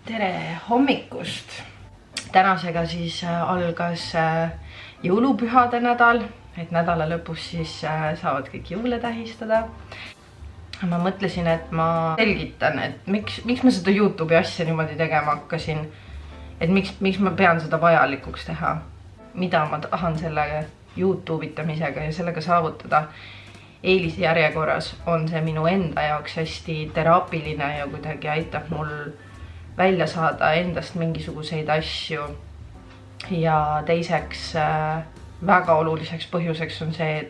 Tere hommikust! Tänasega siis algas jõulupühade nädal, et nädala lõpus siis saavad kõik jõule tähistada. Ma mõtlesin, et ma selgitan, et miks ma seda YouTube'i asja niimoodi tegema hakkasin. Et miks ma pean seda vajalikuks teha. Mida ma tahan selle YouTube itamisega ja sellega saavutada. Eelisjärjekorras on see minu enda jaoks hästi teraapiline ja kuidagi aitab mul välja saada endast mingisuguseid asju. Ja teiseks väga oluliseks põhjuseks on see,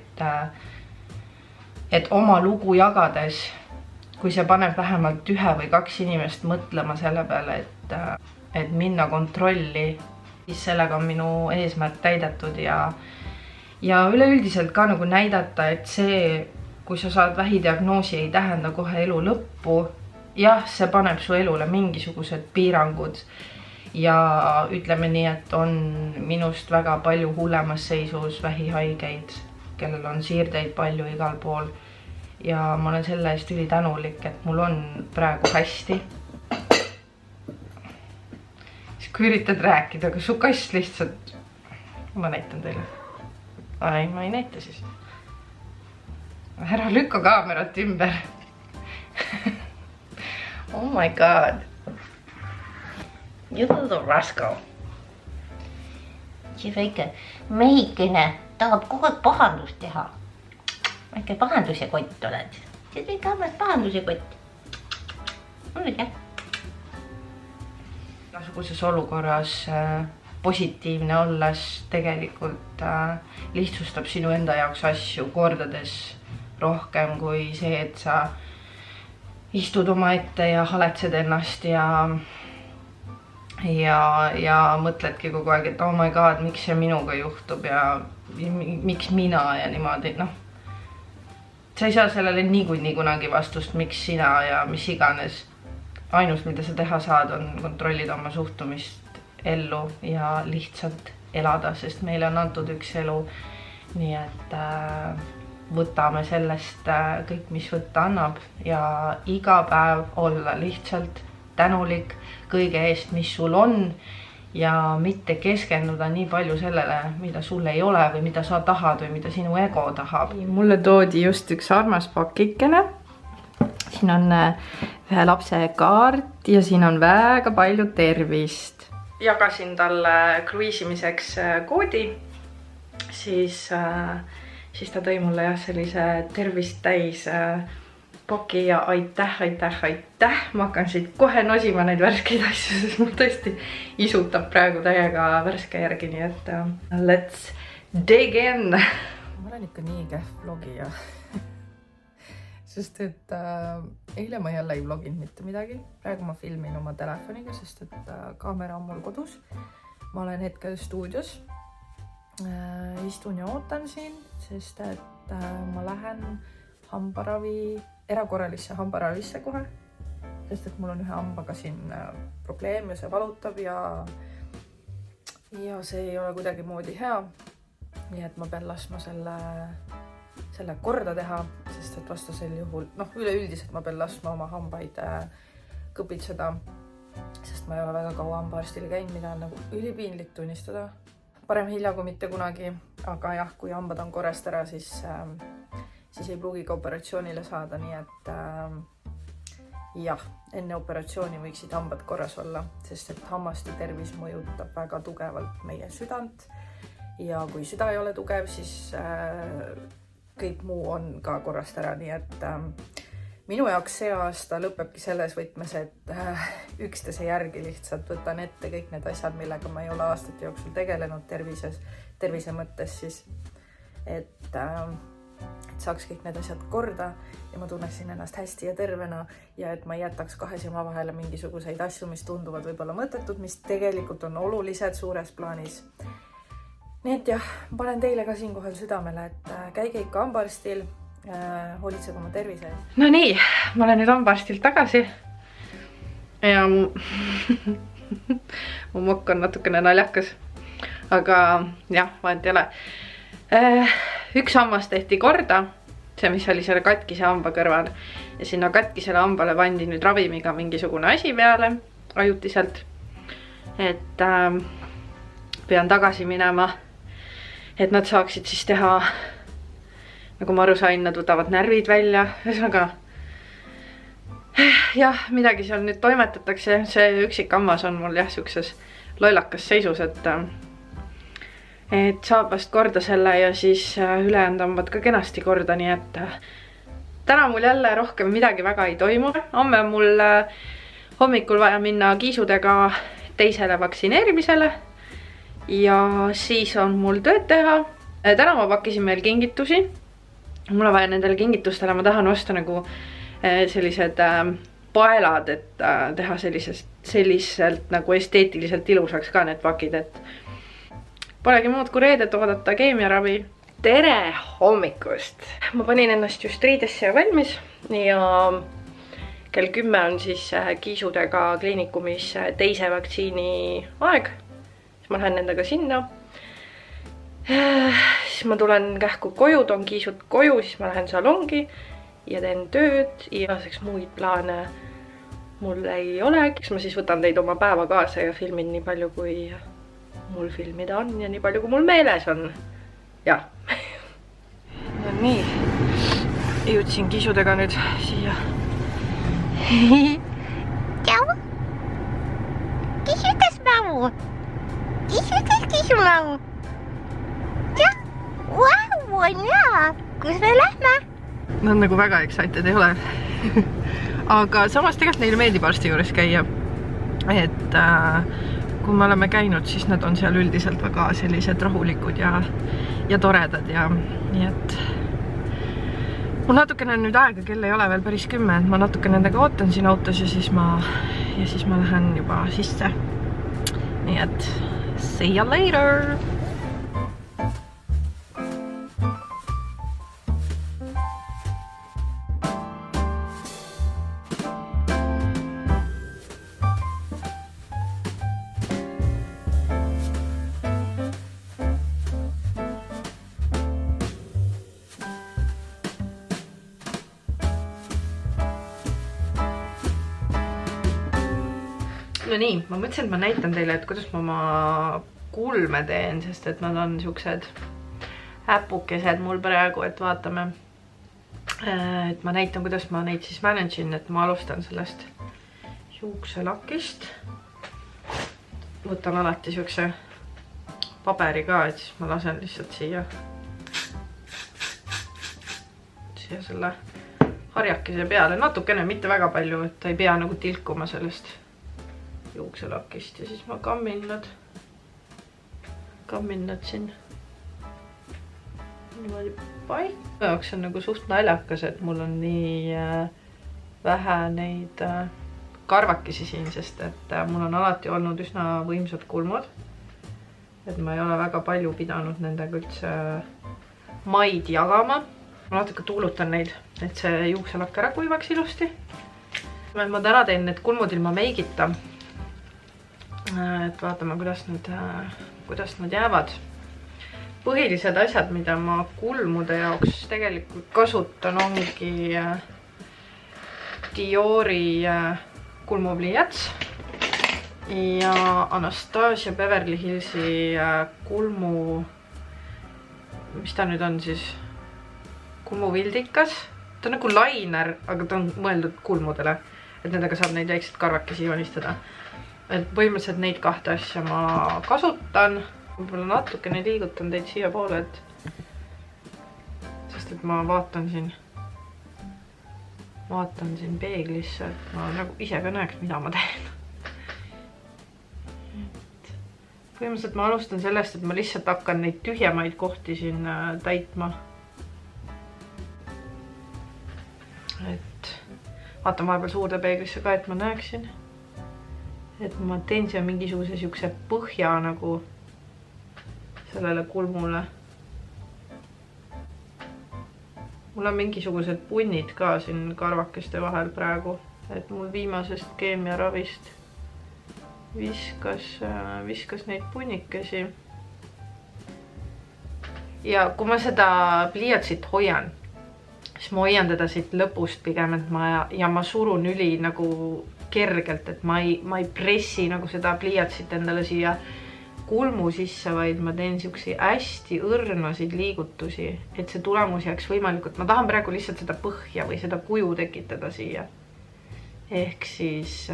et oma lugu jagades, kui see paneb vähemalt 1 või 2 inimest mõtlema selle peale, et minna kontrolli, siis sellega on minu eesmärk täidetud ja üleüldiselt ka nagu näidata, et see, kui sa saad vähidiagnoosi, ei tähenda kohe elu lõppu. Jah, see paneb su elule mingisugused piirangud ja ütleme nii, et on minust väga palju hullemas seisus vähihaigeid, kellel on siirdeid palju igal pool ja ma olen selle eest ülitänulik, et mul on praegu hästi. Siis kui üritad rääkida, aga su kass lihtsalt... Ma näitan teile. Ai, ma ei näita siis. Ära lükka kaamerat ümber. Oh my god. You little rascal. See väike mehikene tahab kogu aeg pahandust teha. Väike pahanduse kott oled. See väike hammas pahanduse kott. Oled jah? Igasuguses olukorras positiivne olles tegelikult lihtsustab sinu enda jaoks asju kordades rohkem kui see, et sa istud oma ette ja haletsed ennast ja mõtledki kogu aeg, et oh my god, miks see minuga juhtub ja miks mina ja niimoodi, noh. Sa ei saa sellele niikuinii kunagi vastust, miks sina ja mis iganes. Ainus, mida sa teha saad, on kontrollida oma suhtumist ellu ja lihtsalt elada, sest meile on antud üks elu. Nii et võtame sellest kõik, mis võtta annab ja iga päev olla lihtsalt tänulik kõige eest, mis sul on ja mitte keskenduda nii palju sellele, mida sul ei ole või mida sa tahad või mida sinu ego tahab. Mulle toodi just üks armas pakikene. Siin on ühe lapse kaart ja siin on väga palju tervist. Jagasin talle kruiisimiseks koodi, siis ta tõi mulle jah sellise tervist täis paki ja aitäh. Ma hakkan siit kohe nosima neid värskeid asju, sest mul tõesti isutab praegu täiega värske järgi, nii et let's dig in. Ma olen ikka nii kehv vlogija. Sest et eile ma jälle ei vloginud mitte midagi. Praegu ma filmin oma telefoniga, sest et kaamera on mul kodus. Ma olen hetkel stuudios. Istun ja ootan siin, sest et ma lähen erakorralisse hambaravisse kohe, sest et mul on ühe hambaga siin probleem ja see valutab ja see ei ole kuidagi moodi hea. Nii et ma pean laskma selle korda teha, sest et vastasel juhul, üleüldiselt ma pean laskma oma hambaid kõpitseda, sest ma ei ole väga kaua hambaarstile käinud, mida on nagu ülipiinlik tunnistada. Parem hilja kui mitte kunagi, aga jah, kui hambad on korrast ära, siis ei pruugi ka operatsioonile saada, nii et jah, enne operatsiooni võiksid hambad korras olla, sest et hammaste tervis mõjutab väga tugevalt meie südant ja kui süda ei ole tugev, siis kõik muu on ka korrast ära, nii et minu jaoks see aasta lõpebki selles võtmes, et üksteise järgi lihtsalt võtan ette kõik need asjad, millega ma ei ole aastate jooksul tegelenud tervise mõttes siis, et saaks kõik need asjad korda ja ma tunneksin ennast hästi ja tervena ja et ma ei jätaks 2 silma vahele mingisuguseid asju, mis tunduvad võib-olla mõttetud, mis tegelikult on olulised suures plaanis. Nii et jah, panen teile ka siinkohal südamele, et käige ikka hambaarstil, hoolitseb oma tervise eest. No nii, ma olen nüüd hambaarstilt tagasi ja mu mokk on natukene naljakas, aga jah, vahet ei ole. Üks hammas tehti korda, see mis oli selle katkise hamba kõrval ja sinna katkisele hambale pandi nüüd ravimiga mingisugune asi peale ajutiselt. Et pean tagasi minema, et nad saaksid siis teha, nagu ma aru sain, nad võtavad närvid välja, ühesõnaga jah, midagi seal nüüd toimetatakse, see üksikhammas on mul jah siukses lollakas seisus, et saab vast korda selle ja siis ülejäänud hambad ka kenasti korda, nii et täna mul jälle rohkem midagi väga ei toimu. Homme on mul hommikul vaja minna kiisudega teisele vaktsineerimisele ja siis on mul tööd teha. Täna ma pakkisin meil kingitusi. Mul on vaja nendele kingitustele, ma tahan osta nagu sellised paelad, et teha selliselt nagu esteetiliselt ilusaks ka need pakid, et polegi muud kui reedet oodata keemiaravi. Tere hommikust! Ma panin ennast just riidesse ja valmis ja kell 10 on siis kiisudega kliinikumis teise vaktsiini aeg. Siis ma lähen nendega sinna. Siis ma tulen kähku koju, toon kiisud koju, siis ma lähen salongi ja teen tööd ja muid plaane mul ei ole. Eks ma siis võtan teid oma päeva kaasa ja filmin nii palju, kui mul filmida on ja nii palju, kui mul meeles on. Ja. No nii, jõudsin kisudega nüüd siia. Tšau! Kisutas Mau! Kisutas Kisu-Mau! Tšau! Vau, on hea! Kus me lähme? Nad nagu väga excited ei ole. Aga samas tegelikult neile meeldib arsti juures käia. Et kui me oleme käinud, siis nad on seal üldiselt väga sellised rahulikud ja toredad ja nii et mul natukene on nüüd aega, kell ei ole veel päris 10, et ma natuke nendega ootan siin autos ja siis ma lähen juba sisse. Nii et see ya later! No nii, ma mõtlesin, et ma näitan teile, et kuidas ma oma kulme teen, sest et nad on siuksed äpukesed mul praegu, et vaatame. Et ma näitan, kuidas ma neid siis manage'in, et ma alustan sellest juukselakist. Võtan alati siukse paberi ka, et siis ma lasen lihtsalt siia selle harjakese peale. Natukene, mitte väga palju, et ta ei pea nagu tilkuma sellest juukselakist ja siis ma kammin nad siin niimoodi paika. Jaoks on nagu suht naljakas, et mul on nii vähe neid karvakesi siin, sest et mul on alati olnud üsna võimsad kulmud. Et ma ei ole väga palju pidanud nendega üldse maid jagama. Ma natuke tuulutan neid, et see juukselakk ära kuivaks ilusti. Ma täna teen need kulmud ilma meigita. Et vaatame, kuidas nad jäävad. Põhilised asjad, mida ma kulmude jaoks tegelikult kasutan, ongi Diori kulmupliiats ja Anastasia Beverly Hillsi kulmu, mis ta nüüd on siis, kulmuvildikas. Ta on nagu lainer, aga ta on mõeldud kulmudele, et nendega saab neid väikseid karvakesi joonistada. Et põhimõtteliselt neid kahte asja ma kasutan. Võib-olla natukene liigutan teid siia poole, sest et ma vaatan siin peeglisse, et ma nagu ise ka näeks, mida ma teen. Põhimõtteliselt ma alustan sellest, et ma lihtsalt hakkan neid tühjemaid kohti siin täitma. Et vaatan vahepeal suurde peeglisse ka, et ma näeksin. Et ma teen siia mingisuguse siukse põhja nagu sellele kulmule. Mul on mingisugused punnid ka siin karvakeste vahel praegu, et mul viimasest keemiaravist viskas neid punnikesi. Ja kui ma seda pliiatsit hoian, siis ma hoian teda siit lõpust pigem, et ma surun üli nagu kergelt, et ma ei pressi nagu seda pliiatsit endale siia kulmu sisse, vaid ma teen siukseid hästi õrnasid liigutusi, et see tulemus jääks võimalikult. Ma tahan praegu lihtsalt seda põhja või seda kuju tekitada siia. Ehk siis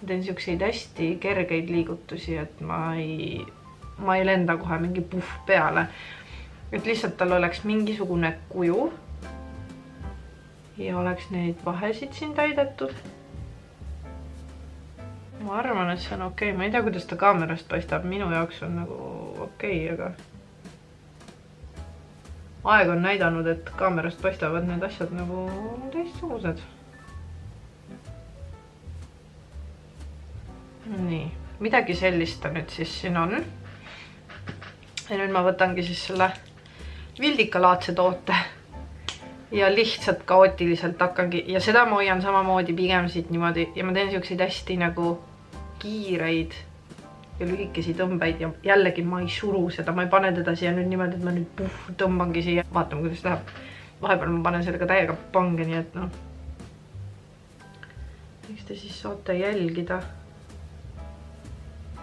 teen siukseid hästi kergeid liigutusi, et ma ei lenda kohe mingi puhv peale. Et lihtsalt tal oleks mingisugune kuju ja oleks neid vahesid siin täidetud. Ma arvan, et see on okei. Ma ei tea, kuidas ta kaamerast paistab. Minu jaoks on nagu okei, aga aeg on näidanud, et kaamerast paistavad need asjad nagu teistsugused. Nii, midagi sellist ta nüüd siis siin on. Ja nüüd ma võtangi siis selle vildikalaadse toote ja lihtsalt kaootiliselt hakkangi, ja seda ma hoian samamoodi pigem siit niimoodi, ja ma teen siukseid hästi nagu kiireid ja lühikesi tõmbeid ja jällegi ma ei suru seda, ma ei pane teda siia nüüd niimoodi, et ma nüüd tõmbangi siia, vaatame kuidas läheb. Vahepeal ma panen sellega täiega pange, nii et noh, eks te siis saate jälgida.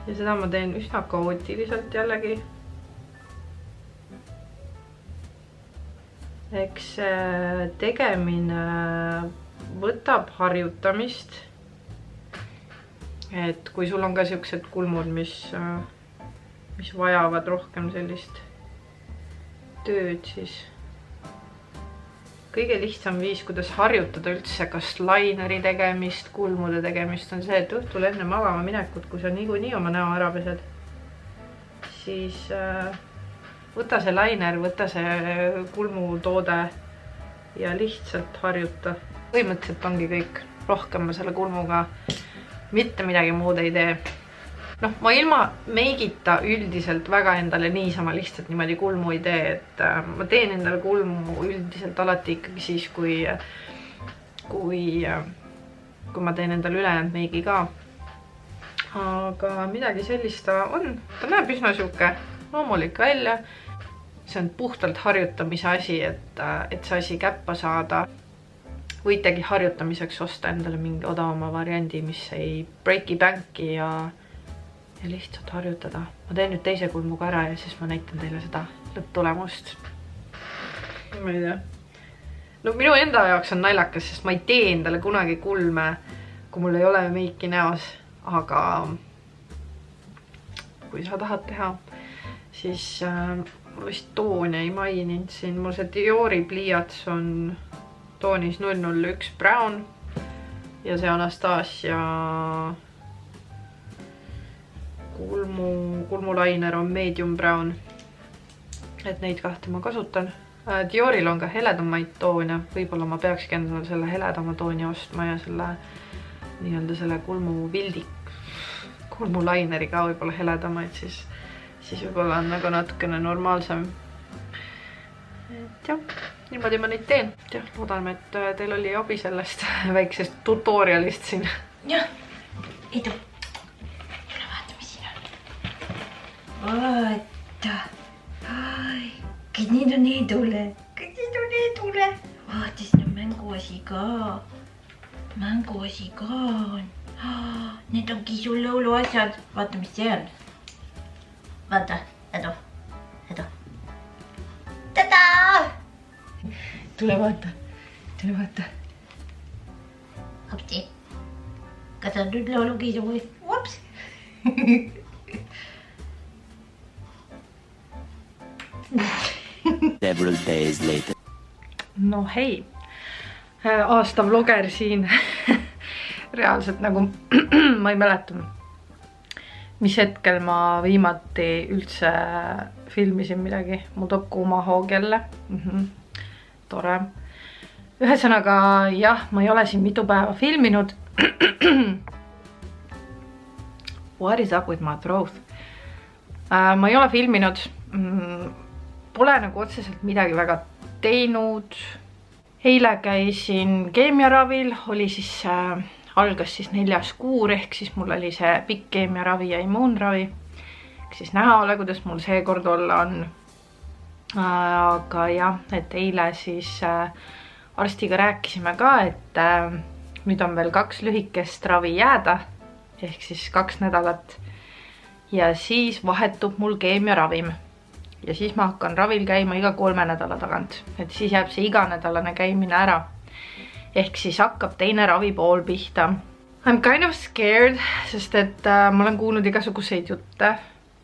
Ja seda ma teen üsna kaootiliselt jällegi. Eks tegemine võtab harjutamist. Et kui sul on ka siuksed kulmud, mis vajavad rohkem sellist tööd, siis kõige lihtsam viis, kuidas harjutada üldse kas laineri tegemist, kulmude tegemist on see, et õhtul enne magama minekut, kui sa niikuinii oma näo ära pesed, siis võta see lainer, võta see kulmutoode ja lihtsalt harjuta. Põhimõtteliselt ongi kõik. Rohkem ma selle kulmuga mitte midagi muud ei tee. Noh, ma ilma meigita üldiselt väga endale niisama lihtsalt niimoodi kulmu ei tee, et ma teen endale kulmu üldiselt alati ikkagi siis, kui ma teen endale ülejäänud meigi ka. Aga midagi sellist ta on. Ta näeb üsna siuke loomulik välja. See on puhtalt harjutamise asi, et see asi käppa saada. Võitegi harjutamiseks osta endale mingi odavama variandi, mis ei breaki banki ja lihtsalt harjutada. Ma teen nüüd teise kulmuga ära ja siis ma näitan teile seda lõpptulemust. Ma ei tea. No minu enda jaoks on naljakas, sest ma ei tee endale kunagi kulme, kui mul ei ole meiki näos. Aga kui sa tahad teha, siis ma vist toone ei maininud siin. Mul see Diori pliiats on toonis 001 Brown ja see Anastasia kulmulainer on Medium Brown. Et neid kahte ma kasutan. Dioril on ka heledamaid toone. Võib-olla ma peakski endale selle heledama tooni ostma ja selle nii-öelda selle kulmulaineri ka võib-olla heledamaid, siis võib-olla on nagu natukene normaalsem. Et jah, niimoodi ma neid teen. Jah, loodan, et teil oli abi sellest väiksest tutorialist siin. Jah, Edu. Tule vaata, mis siin on. Vaata. Kõik need on Edule. Kõik need on Edule. Vaata, siin on mänguasi ka. Mänguasi ka on. Need on kisulõulu asjad. Vaata, mis see on. Vaata, Edu. Edu. Tada! Tule vaata. Tule vaata. Hopsi. Kas on nüüd lõulukisu või? Ups. Several days later. No hei. Aasta vlogger siin. Reaalselt nagu ma ei mäleta, mis hetkel ma viimati üldse filmisin midagi. Mul toob kuuma hoog jälle. Tore. Ühesõnaga, jah, ma ei ole siin mitu päeva filminud. What is up with my throat? Ma ei ole filminud. Pole nagu otseselt midagi väga teinud. Eile käisin keemiaravil, oli siis, algas siis 4. kuur, ehk siis mul oli see pikk keemiaravi ja immuunravi. Ehk siis näha ole, kuidas mul seekord olla on. Aga jah, et eile siis arstiga rääkisime ka, et nüüd on veel 2 lühikest ravi jääda, ehk siis 2 nädalat. Ja siis vahetub mul keemiaravim. Ja siis ma hakkan ravil käima iga 3 nädala tagant. Et siis jääb see iganädalane käimine ära. Ehk siis hakkab teine ravipool pihta. I'm kind of scared, sest et ma olen kuulnud igasuguseid jutte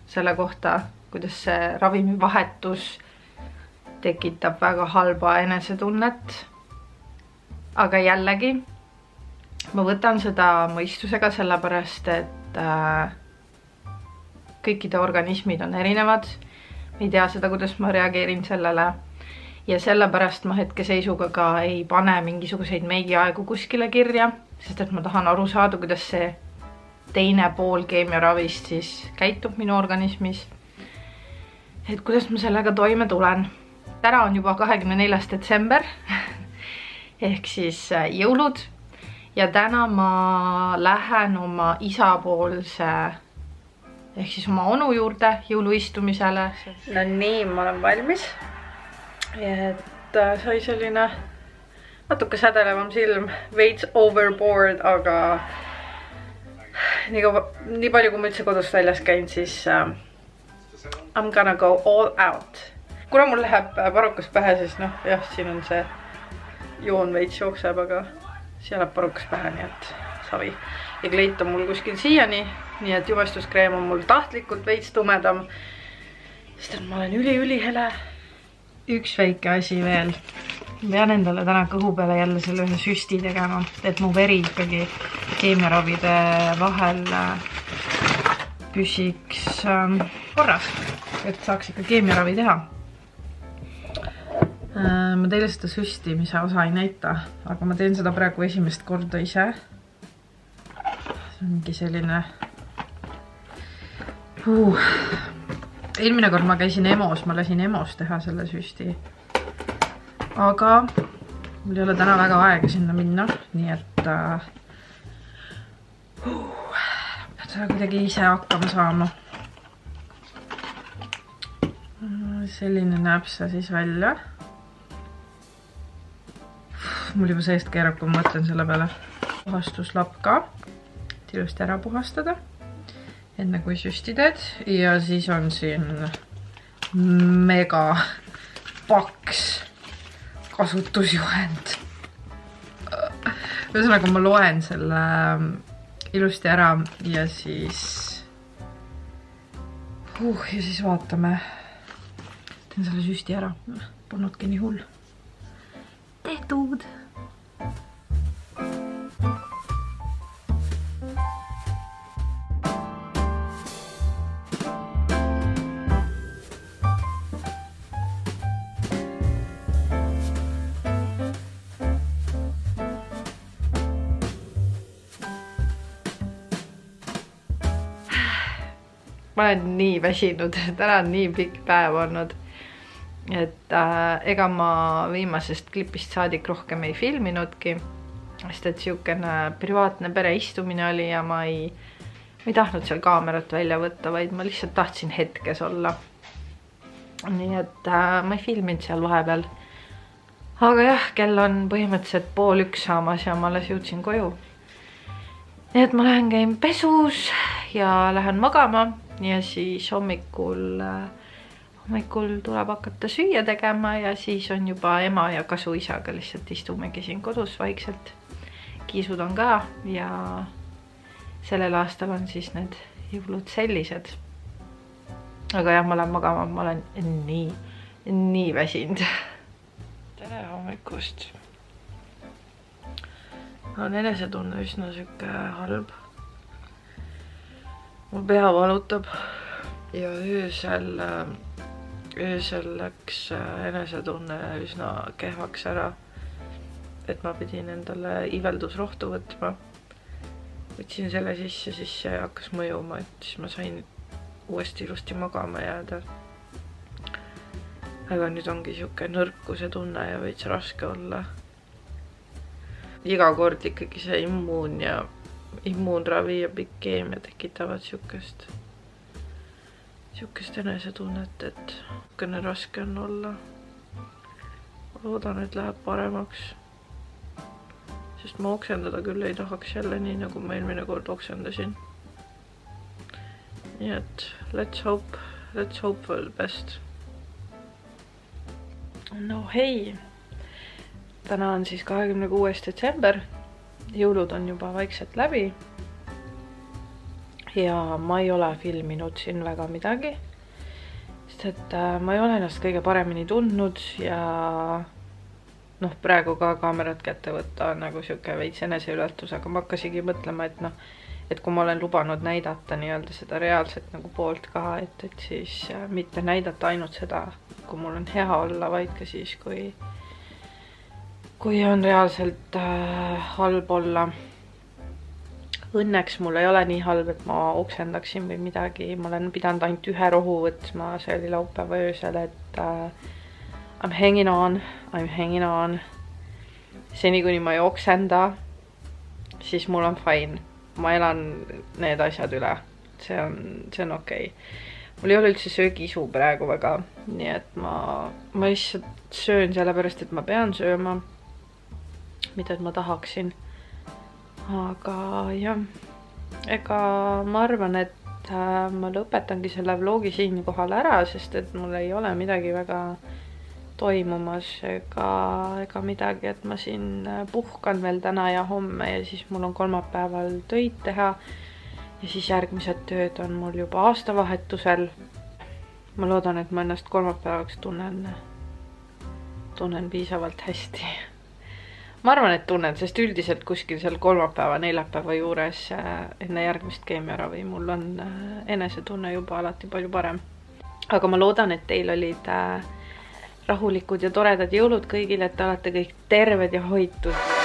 selle kohta, kuidas see ravimivahetus tekitab väga halba enesetunnet. Aga jällegi, ma võtan seda mõistusega sellepärast, et kõikide organismid on erinevad. Ma ei tea seda, kuidas ma reageerin sellele. Ja sellepärast ma hetkeseisuga ka ei pane mingisuguseid meigiaegu kuskile kirja, sest et ma tahan aru saada, kuidas see teine pool keemiaravist siis käitub minu organismis. Et kuidas ma sellega toime tulen. Täna on juba 24. detsember ehk siis jõulud ja täna ma lähen oma isapoolse ehk siis oma onu juurde jõuluistumisele. No nii, ma olen valmis. Et sai selline natuke sädelevam silm, veits overboard, aga nii palju kui ma üldse kodust väljas käin, siis I'm gonna go all out. Kuna mul läheb parukas pähe, siis noh, jah, siin on see joon veits jookseb, aga siia läheb parukas pähe, nii et savi. Ja kleit on mul kuskil siiani, nii et jumestuskreem on mul tahtlikult veits tumedam, sest et ma olen üli-hele. Üks väike asi veel. Ma pean endale täna kõhu peale jälle selle ühe süsti tegema, et mu veri ikkagi keemiaravide vahel püsiks korras, et saaks ikka keemiaravi teha. Ma teile seda süstimise osa ei näita, aga ma teen seda praegu esimest korda ise. See on mingi selline... Eelmine kord ma käisin EMO-s, ma lasin EMO-s teha selle süsti. Aga mul ei ole täna väga aega sinna minna, nii et pean seda kuidagi ise hakkama saama. Selline näeb see siis välja. Mul juba seest keerab, kui ma mõtlen selle peale. Puhastuslapka, et ilusti ära puhastada. Enne kui süsti teed ja siis on siin mega paks kasutusjuhend. Ühesõnaga ma loen selle ilusti ära ja siis vaatame. Teen selle süsti ära. Polnudki nii hull. Tehtud! Ma olen nii väsinud, täna on nii pikk päev olnud, et ega ma viimasest klipist saadik rohkem ei filminudki, sest et siukene privaatne pereistumine oli ja ma ei tahtnud seal kaamerat välja võtta, vaid ma lihtsalt tahtsin hetkes olla. Nii et ma ei filminud seal vahepeal. Aga jah, kell on põhimõtteliselt 12:30 saamas ja ma alles jõudsin koju. Nii et ma lähen käin pesus ja lähen magama. Ja siis hommikul tuleb hakata süüa tegema ja siis on juba ema ja kasuisaga lihtsalt istumegi siin kodus vaikselt. Kiisud on ka ja sellel aastal on siis need jõulud sellised. Aga jah, ma lähen magama, ma olen nii väsinud. Tere hommikust. On enesetunne üsna süke halb. Mul pea valutab ja öösel läks enesetunne üsna kehvaks ära, et ma pidin endale iveldusrohtu võtma. Võtsin selle sisse, siis see hakkas mõjuma, et siis ma sain uuesti ilusti magama jääda. Aga nüüd ongi siuke nõrkuse tunne ja veits raske olla. Iga kord ikkagi see immuunravi ja pikk keemia tekitavad siukest enesetunnet, et kõne raske on olla. Loodan, et läheb paremaks. sest ma oksendada küll ei tahaks jälle nii, nagu ma eelmine kord oksendasin. Nii et let's hope for the best. No hei, täna on siis 26. detsember, jõulud on juba vaikselt läbi ja ma ei ole filminud siin väga midagi, sest et ma ei ole ennast kõige paremini tundnud ja noh, praegu ka kaamerat kätte võtta on nagu siuke veits eneseületus, aga ma hakkasingi mõtlema, et noh, et kui ma olen lubanud näidata nii-öelda seda reaalset nagu poolt ka, et siis mitte näidata ainult seda, kui mul on hea olla, vaid ka siis, kui on reaalselt halb olla. Õnneks mul ei ole nii halb, et ma oksendaksin või midagi. Ma olen pidanud ainult ühe rohu võtma, see oli laupäeva öösel, et I'm hanging on. Seni kuni ma ei oksenda, siis mul on fine. Ma elan need asjad üle. See on okei. Mul ei ole üldse söögiisu praegu väga, nii et ma lihtsalt söön sellepärast, et ma pean sööma, mida ma tahaksin. Aga jah, ega ma arvan, et ma lõpetangi selle vlogi siinkohal ära, sest et mul ei ole midagi väga toimumas ega midagi, et ma siin puhkan veel täna ja homme ja siis mul on kolmapäeval töid teha ja siis järgmised tööd on mul juba aastavahetusel. Ma loodan, et ma ennast kolmapäevaks tunnen piisavalt hästi. Ma arvan, et tunnen, sest üldiselt kuskil seal kolmapäeva, neljapäeva juures enne järgmist keemiaravi mul on enesetunne juba alati palju parem. Aga ma loodan, et teil olid rahulikud ja toredad jõulud kõigile, et te olete kõik terved ja hoitud.